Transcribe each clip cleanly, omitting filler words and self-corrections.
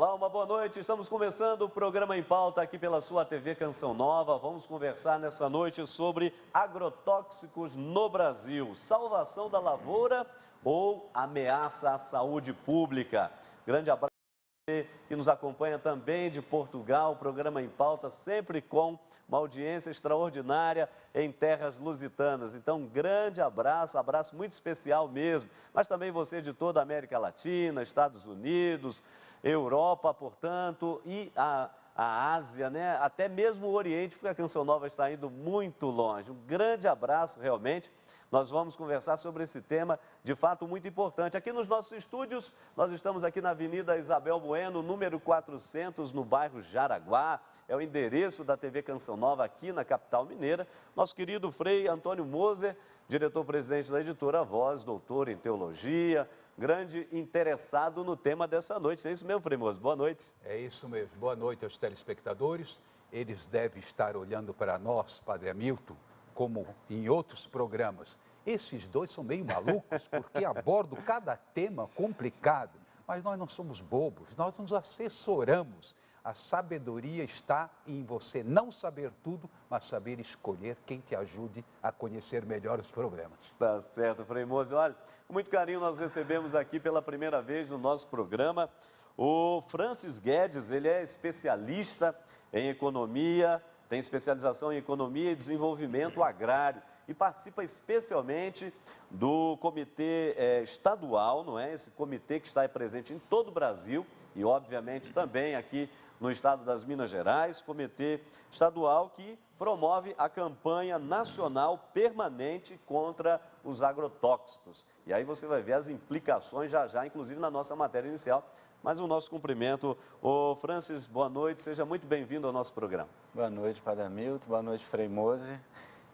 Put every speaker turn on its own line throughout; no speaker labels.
Olá, uma boa noite. Estamos começando o programa Em Pauta aqui pela sua TV Canção Nova. Vamos conversar nessa noite sobre agrotóxicos no Brasil. Salvação da lavoura ou ameaça à saúde pública? Grande abraço a você que nos acompanha também de Portugal. O programa Em Pauta sempre com uma audiência extraordinária em terras lusitanas. Então, um grande abraço, abraço muito especial mesmo. Mas também você de toda a América Latina, Estados Unidos, Europa, portanto, e a Ásia, né? Até mesmo o Oriente, porque a Canção Nova está indo muito longe. Um grande abraço, realmente. Nós vamos conversar sobre esse tema, de fato, muito importante. Aqui nos nossos estúdios, nós estamos aqui na Avenida Isabel Bueno, número 400, no bairro Jaraguá. É o endereço da TV Canção Nova aqui na capital mineira. Nosso querido Frei Antônio Moser, diretor-presidente da editora Voz, doutor em teologia, grande interessado no tema dessa noite. É isso mesmo, Frei Moser? Boa noite.
É isso mesmo. Boa noite aos telespectadores. Eles devem estar olhando para nós, Padre Hamilton, como em outros programas. Esses dois são meio malucos, porque abordam cada tema complicado. Mas nós não somos bobos, nós nos assessoramos. A sabedoria está em você não saber tudo, mas saber escolher quem te ajude a conhecer melhor os problemas.
Tá certo, Frei Moser. Olha, com muito carinho nós recebemos aqui pela primeira vez no nosso programa o Francis Guedes. Ele é especialista em economia, tem especialização em economia e desenvolvimento agrário e participa especialmente do comitê estadual, não é? Esse comitê que está presente em todo o Brasil e, obviamente, também aqui no estado das Minas Gerais, comitê estadual que promove a campanha nacional permanente contra os agrotóxicos. E aí você vai ver as implicações já, inclusive na nossa matéria inicial. Mas o nosso cumprimento. Ô Francis, boa noite, seja muito bem-vindo ao nosso programa.
Boa noite, Padre Hamilton, boa noite, Frei Moser,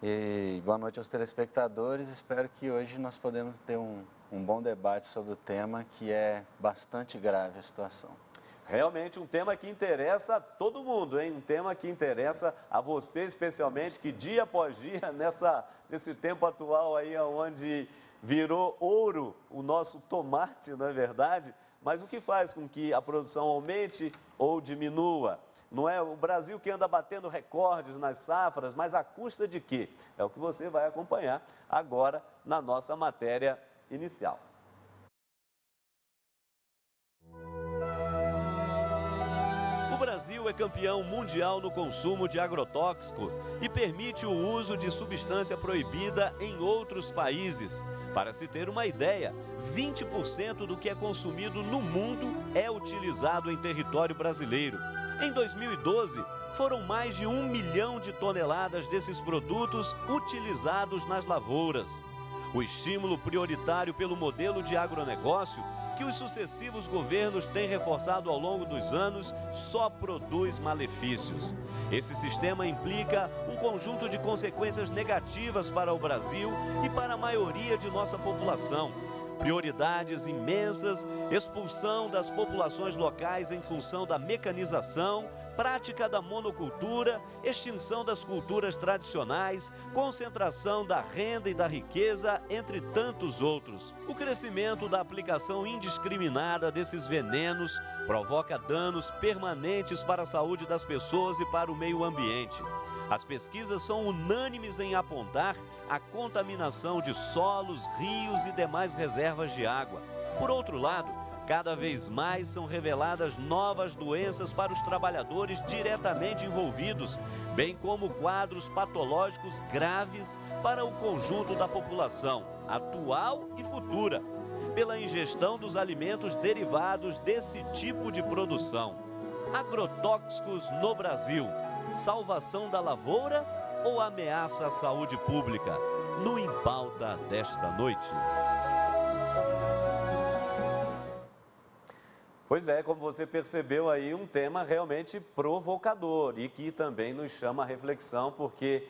e boa noite aos telespectadores. Espero que hoje nós podemos ter um bom debate sobre o tema, que é bastante grave a situação.
Realmente um tema que interessa a todo mundo, hein? Um tema que interessa a você especialmente, que dia após dia, nesse tempo atual aí, onde virou ouro o nosso tomate, não é verdade? Mas o que faz com que a produção aumente ou diminua? Não é o Brasil que anda batendo recordes nas safras, mas à custa de quê? É o que você vai acompanhar agora na nossa matéria inicial. O Brasil é campeão mundial no consumo de agrotóxico e permite o uso de substância proibida em outros países. Para se ter uma ideia, 20% do que é consumido no mundo é utilizado em território brasileiro. Em 2012, foram mais de 1 milhão de toneladas desses produtos utilizados nas lavouras. O estímulo prioritário pelo modelo de agronegócio que os sucessivos governos têm reforçado ao longo dos anos só produz malefícios. Esse sistema implica um conjunto de consequências negativas para o Brasil e para a maioria de nossa população. Prioridades imensas, expulsão das populações locais em função da mecanização, prática da monocultura, extinção das culturas tradicionais, concentração da renda e da riqueza, entre tantos outros. O crescimento da aplicação indiscriminada desses venenos provoca danos permanentes para a saúde das pessoas e para o meio ambiente. As pesquisas são unânimes em apontar a contaminação de solos, rios e demais reservas de água. Por outro lado, cada vez mais são reveladas novas doenças para os trabalhadores diretamente envolvidos, bem como quadros patológicos graves para o conjunto da população, atual e futura, pela ingestão dos alimentos derivados desse tipo de produção. Agrotóxicos no Brasil. Salvação da lavoura ou ameaça à saúde pública? No Em Pauta desta noite. Pois é, como você percebeu aí, um tema realmente provocador e que também nos chama a reflexão, porque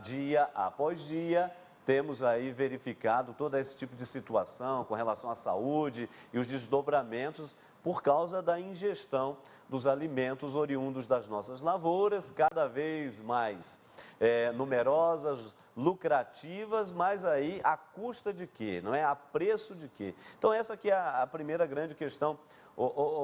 dia após dia temos aí verificado todo esse tipo de situação com relação à saúde e os desdobramentos por causa da ingestão dos alimentos oriundos das nossas lavouras, cada vez mais numerosas, lucrativas, mas aí à custa de quê? Não é? A preço de quê? Então essa aqui é a primeira grande questão.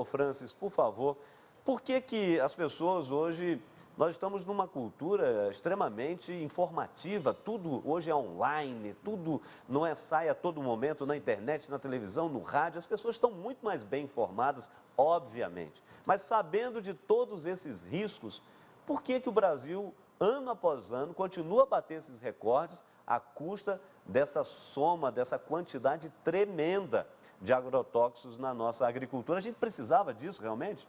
Francis, por favor, por que que as pessoas hoje, nós estamos numa cultura extremamente informativa, tudo hoje é online, tudo não é, sai a todo momento na internet, na televisão, no rádio, as pessoas estão muito mais bem informadas, obviamente, mas sabendo de todos esses riscos, por que que o Brasil, ano após ano, continua a bater esses recordes à custa dessa soma, dessa quantidade tremenda de agrotóxicos na nossa agricultura? A gente precisava disso realmente?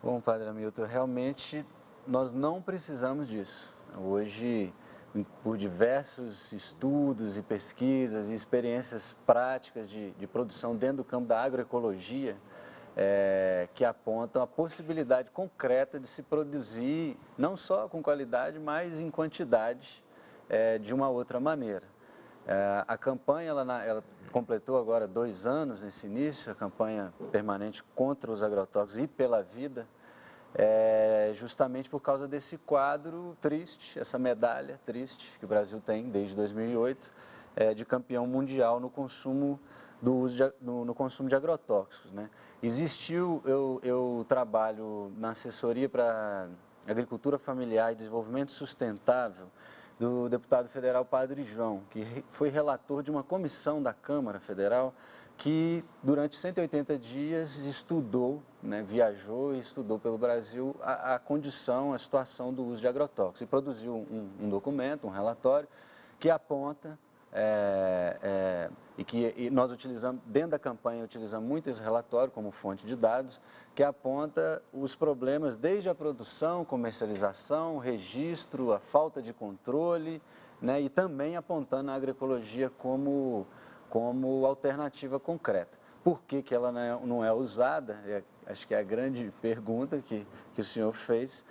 Bom, Padre Hamilton, realmente nós não precisamos disso. Hoje, por diversos estudos e pesquisas e experiências práticas de produção dentro do campo da agroecologia, que apontam a possibilidade concreta de se produzir não só com qualidade, mas em quantidade de uma outra maneira. A campanha ela completou agora 2 anos nesse início, a campanha permanente contra os agrotóxicos e pela vida, justamente por causa desse quadro triste, essa medalha triste que o Brasil tem desde 2008, de campeão mundial no consumo no consumo de agrotóxicos, né? Eu trabalho na assessoria para agricultura familiar e desenvolvimento sustentável do deputado federal Padre João, que foi relator de uma comissão da Câmara Federal que durante 180 dias estudou, né, viajou e estudou pelo Brasil a condição, a situação do uso de agrotóxicos e produziu um documento, um relatório que aponta e nós utilizamos, dentro da campanha, utilizamos muito esse relatório como fonte de dados, que aponta os problemas desde a produção, comercialização, registro, a falta de controle, né, e também apontando a agroecologia como alternativa concreta. Por que que ela não é usada? Acho que é a grande pergunta que o senhor fez.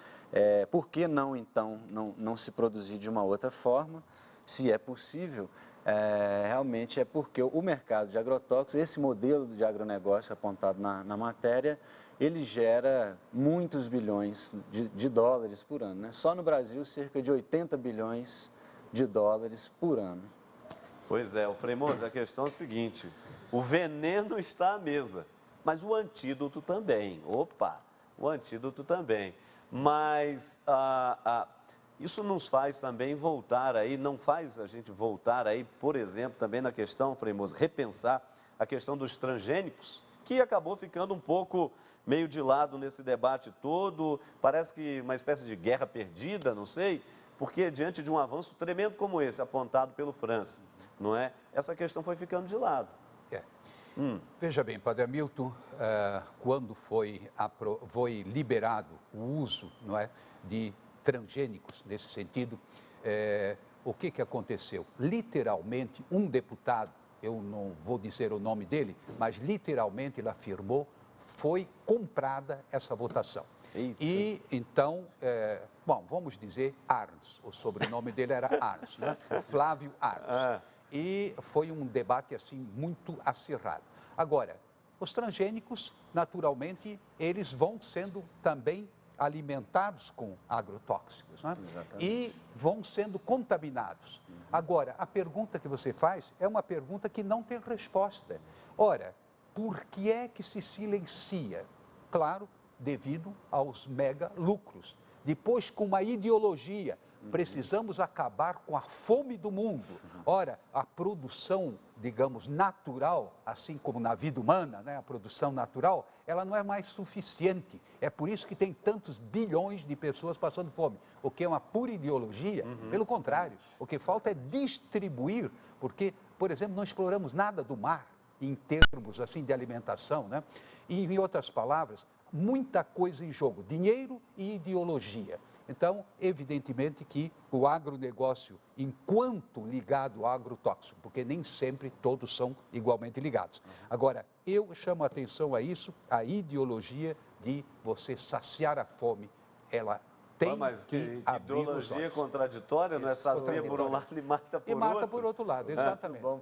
Por que não, então, não se produzir de uma outra forma? Se é possível, realmente é porque o mercado de agrotóxicos, esse modelo de agronegócio apontado na matéria, ele gera muitos bilhões de dólares por ano, né? Só no Brasil, cerca de 80 bilhões de dólares por ano.
Pois é, Frei Moza, a questão é a seguinte, o veneno está à mesa, mas o antídoto também. Opa, o antídoto também. Mas isso nos faz também voltar aí, não faz a gente voltar aí, por exemplo, também na questão, Frei Moza, repensar a questão dos transgênicos, que acabou ficando um pouco meio de lado nesse debate todo, parece que uma espécie de guerra perdida, não sei, porque diante de um avanço tremendo como esse, apontado pelo Francis, não é? Essa questão foi ficando de lado.
Veja bem, Padre Hamilton, quando foi liberado o uso, não é, de transgênicos nesse sentido, o que aconteceu? Literalmente, um deputado, eu não vou dizer o nome dele, mas literalmente ele afirmou, foi comprada essa votação. Eita. E então, bom, vamos dizer Arns, o sobrenome dele era Arns, né? Flávio Arns. E foi um debate assim muito acirrado. Agora, os transgênicos, naturalmente, eles vão sendo também alimentados com agrotóxicos, né? E vão sendo contaminados. Agora, a pergunta que você faz é uma pergunta que não tem resposta. Ora, por que é que se silencia? Claro, devido aos mega lucros. Depois, com uma ideologia, precisamos acabar com a fome do mundo. Ora, a produção, digamos, natural, assim como na vida humana, né, a produção natural, ela não é mais suficiente. É por isso que tem tantos bilhões de pessoas passando fome. O que é uma pura ideologia, pelo contrário, o que falta é distribuir, porque, por exemplo, não exploramos nada do mar, em termos assim de alimentação, né? E, em outras palavras, muita coisa em jogo, dinheiro e ideologia. Então, evidentemente que o agronegócio, enquanto ligado ao agrotóxico, porque nem sempre todos são igualmente ligados. Agora, eu chamo a atenção a isso, a ideologia de você saciar a fome, ela tem
mas
que
que
abrir os
ideologia
olhos.
contraditória, não é? Sacia por um lado e mata por
E mata
outro.
por outro lado, exatamente.
Bom,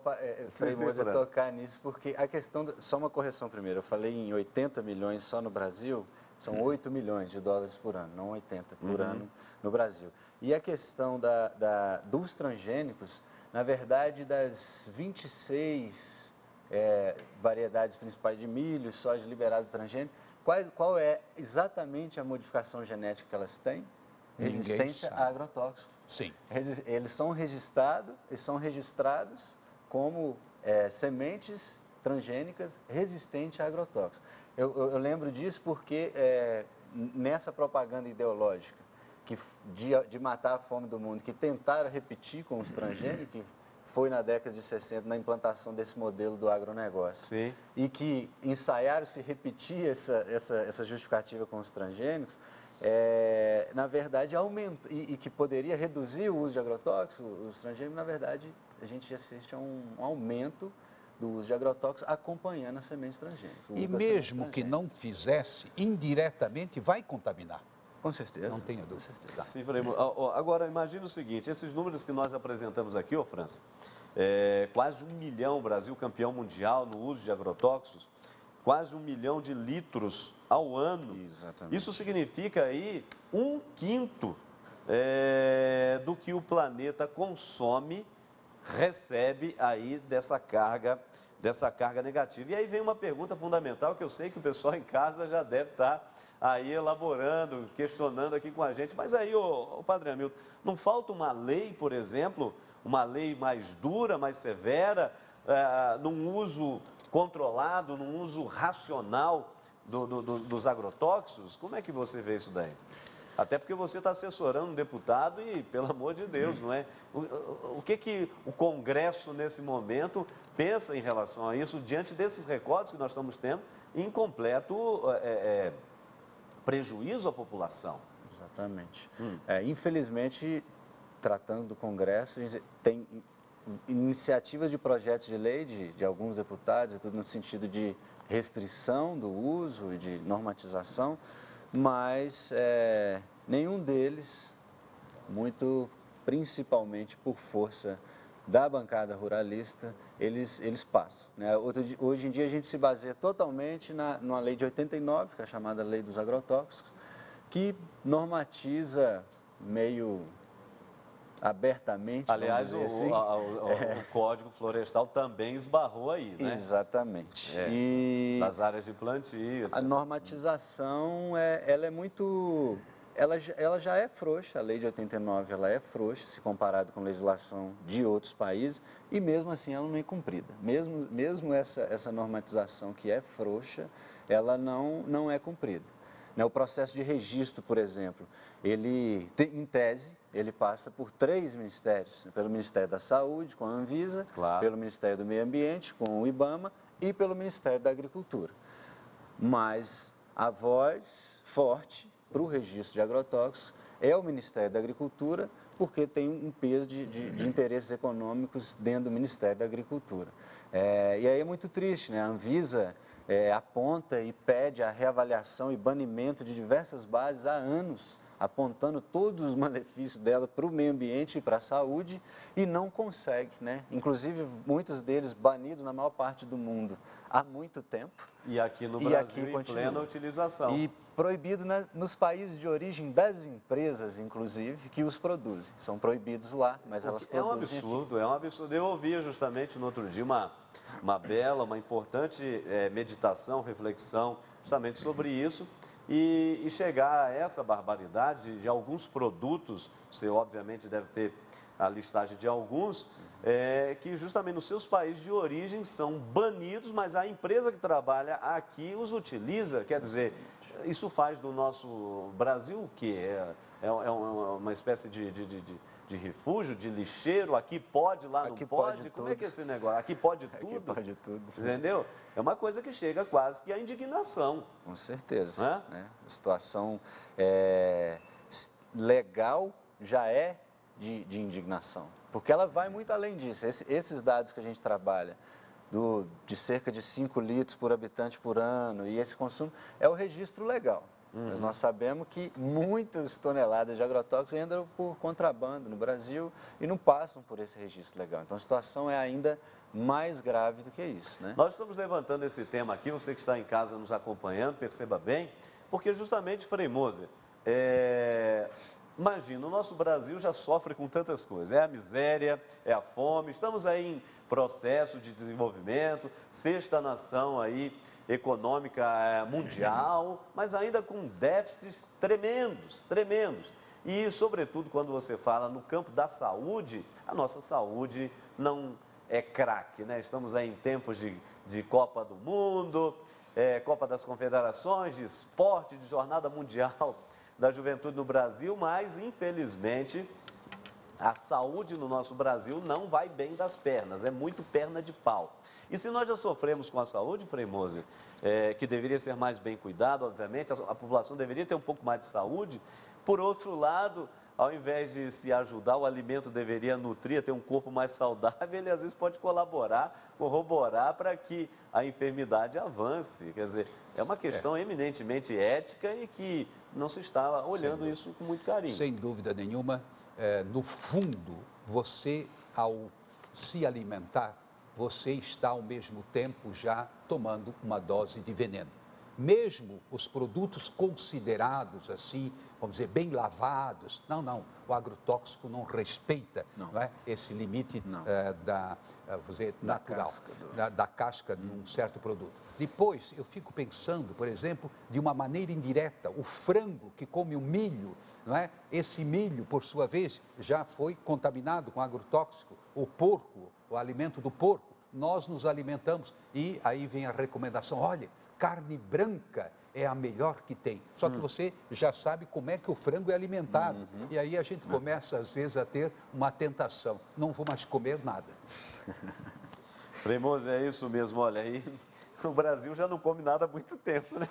Frei
sim,
Moser,
Fran.
tocar nisso, porque a questão, só uma correção primeiro, eu falei em 80 milhões só no Brasil, são 8 milhões de dólares por ano, não 80 por ano no Brasil. E a questão dos transgênicos, na verdade, das 26 variedades principais de milho, soja liberado transgênico, qual é exatamente a modificação genética que elas têm?
Ninguém
Resistência
sabe.
a agrotóxicos.
Sim.
Eles são registrados como sementes transgênicas resistentes a agrotóxicos. Eu lembro disso porque nessa propaganda ideológica de matar a fome do mundo, que tentaram repetir com os transgênicos, que foi na década de 60, na implantação desse modelo do agronegócio.
Sim.
E que ensaiaram se repetir essa justificativa com os transgênicos, na verdade, aumenta, e que poderia reduzir o uso de agrotóxicos, os transgênicos, na verdade, a gente assiste a um aumento do uso de agrotóxicos acompanhando as sementes transgênicas.
E mesmo que não fizesse, indiretamente vai contaminar.
Com certeza.
Não tenha dúvida.
Sim, Frei Moser. Agora, imagine o seguinte, esses números que nós apresentamos aqui, ô França, quase 1 milhão, Brasil campeão mundial no uso de agrotóxicos, quase 1 milhão de litros ao ano.
Exatamente.
Isso significa aí 1/5 do que o planeta consome, recebe aí dessa carga negativa. E aí vem uma pergunta fundamental que eu sei que o pessoal em casa já deve estar aí elaborando, questionando aqui com a gente. Mas aí, ô Padre Hamilton, não falta uma lei, por exemplo, uma lei mais dura, mais severa, num uso controlado, num uso racional dos agrotóxicos? Como é que você vê isso daí? Até porque você está assessorando um deputado e, pelo amor de Deus, não é? O que o Congresso, nesse momento, pensa em relação a isso, diante desses recortes que nós estamos tendo, em completo prejuízo à população?
Exatamente. Infelizmente, tratando do Congresso, tem iniciativas de projetos de lei de alguns deputados, tudo no sentido de restrição do uso e de normatização, mas nenhum deles, muito principalmente por força da bancada ruralista, eles passam, né? Hoje em dia a gente se baseia totalmente numa lei de 89, que é a chamada Lei dos Agrotóxicos, que normatiza meio abertamente.
Aliás,
assim.
o Código Florestal também esbarrou aí, né?
Exatamente.
Das áreas de plantio, etc.
A normatização, ela é muito... Ela já é frouxa, a lei de 89 ela é frouxa, se comparado com a legislação de outros países, e mesmo assim ela não é cumprida. Mesmo essa normatização que é frouxa, ela não é cumprida. O processo de registro, por exemplo, em tese, ele passa por 3 ministérios, pelo Ministério da Saúde, com a Anvisa,
Claro.
pelo Ministério do Meio Ambiente, com o IBAMA, e pelo Ministério da Agricultura. Mas a voz forte para o registro de agrotóxicos é o Ministério da Agricultura, porque tem um peso de interesses econômicos dentro do Ministério da Agricultura. E aí é muito triste, né? A Anvisa aponta e pede a reavaliação e banimento de diversas bases há anos, apontando todos os malefícios dela para o meio ambiente e para a saúde, e não consegue, né? Inclusive, muitos deles banidos na maior parte do mundo há muito tempo.
E aqui no Brasil, em plena utilização.
E proibido nos países de origem das empresas, inclusive, que os produzem. São proibidos lá, mas elas produzem aqui.
É um absurdo. Eu ouvi justamente no outro dia uma bela, uma importante meditação, reflexão, justamente sobre isso. E chegar a essa barbaridade de alguns produtos, você obviamente deve ter a listagem de alguns, que justamente nos seus países de origem são banidos, mas a empresa que trabalha aqui os utiliza. Quer dizer, isso faz do nosso Brasil o quê? É uma espécie de refúgio, de lixeiro, aqui pode, lá não pode? Como é que é esse negócio? Aqui pode tudo?
Aqui pode tudo.
Entendeu? É uma coisa que chega quase que à indignação.
Com certeza.
Não é?
A situação legal já é de indignação, porque ela vai muito além disso. Esses dados que a gente trabalha, de cerca de 5 litros por habitante por ano, e esse consumo, é o registro legal. Mas nós sabemos que muitas toneladas de agrotóxicos entram por contrabando no Brasil e não passam por esse registro legal. Então a situação é ainda mais grave do que isso, né?
Nós estamos levantando esse tema aqui, você que está em casa nos acompanhando, perceba bem, porque justamente, Frei Moser, imagina, o nosso Brasil já sofre com tantas coisas, é a miséria, é a fome, estamos aí em processo de desenvolvimento, sexta nação aí econômica mundial, mas ainda com déficits tremendos, tremendos. E, sobretudo, quando você fala no campo da saúde, a nossa saúde não é craque, né? Estamos aí em tempos de Copa do Mundo, Copa das Confederações, de esporte, de Jornada Mundial da Juventude no Brasil, mas, infelizmente, a saúde no nosso Brasil não vai bem das pernas, é muito perna de pau. E se nós já sofremos com a saúde, Frei Moser, que deveria ser mais bem cuidado, obviamente, a população deveria ter um pouco mais de saúde, por outro lado, ao invés de se ajudar, o alimento deveria nutrir, ter um corpo mais saudável, ele às vezes pode colaborar, corroborar para que a enfermidade avance. Quer dizer, é uma questão eminentemente ética e que não se está olhando isso com muito carinho.
Sem dúvida nenhuma, no fundo, você, ao se alimentar, você está ao mesmo tempo já tomando uma dose de veneno. Mesmo os produtos considerados assim, vamos dizer, bem lavados, não, o agrotóxico não respeita não é, esse limite natural, da casca de um certo produto. Depois, eu fico pensando, por exemplo, de uma maneira indireta, o frango que come o milho, não é? Esse milho, por sua vez, já foi contaminado com agrotóxico, o porco, o alimento do porco, nós nos alimentamos e aí vem a recomendação, olha, carne branca é a melhor que tem. Só que você já sabe como é que o frango é alimentado. E aí a gente começa, às vezes, a ter uma tentação. Não vou mais comer nada.
Frei Moser, é isso mesmo. Olha aí, o Brasil já não come nada há muito tempo, né?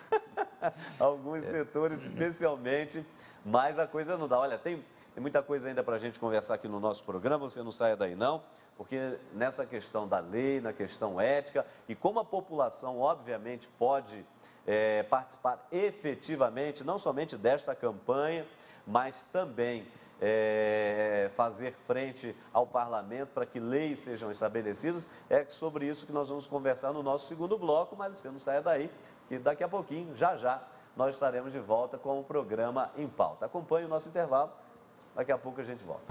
Alguns setores, especialmente, mas a coisa não dá. Olha, tem muita coisa ainda para a gente conversar aqui no nosso programa, você não saia daí não, porque nessa questão da lei, na questão ética, e como a população, obviamente, pode participar efetivamente, não somente desta campanha, mas também fazer frente ao parlamento para que leis sejam estabelecidas, é sobre isso que nós vamos conversar no nosso segundo bloco, mas você não saia daí, que daqui a pouquinho, já, nós estaremos de volta com o programa Em Pauta. Acompanhe o nosso intervalo, daqui a pouco a gente volta.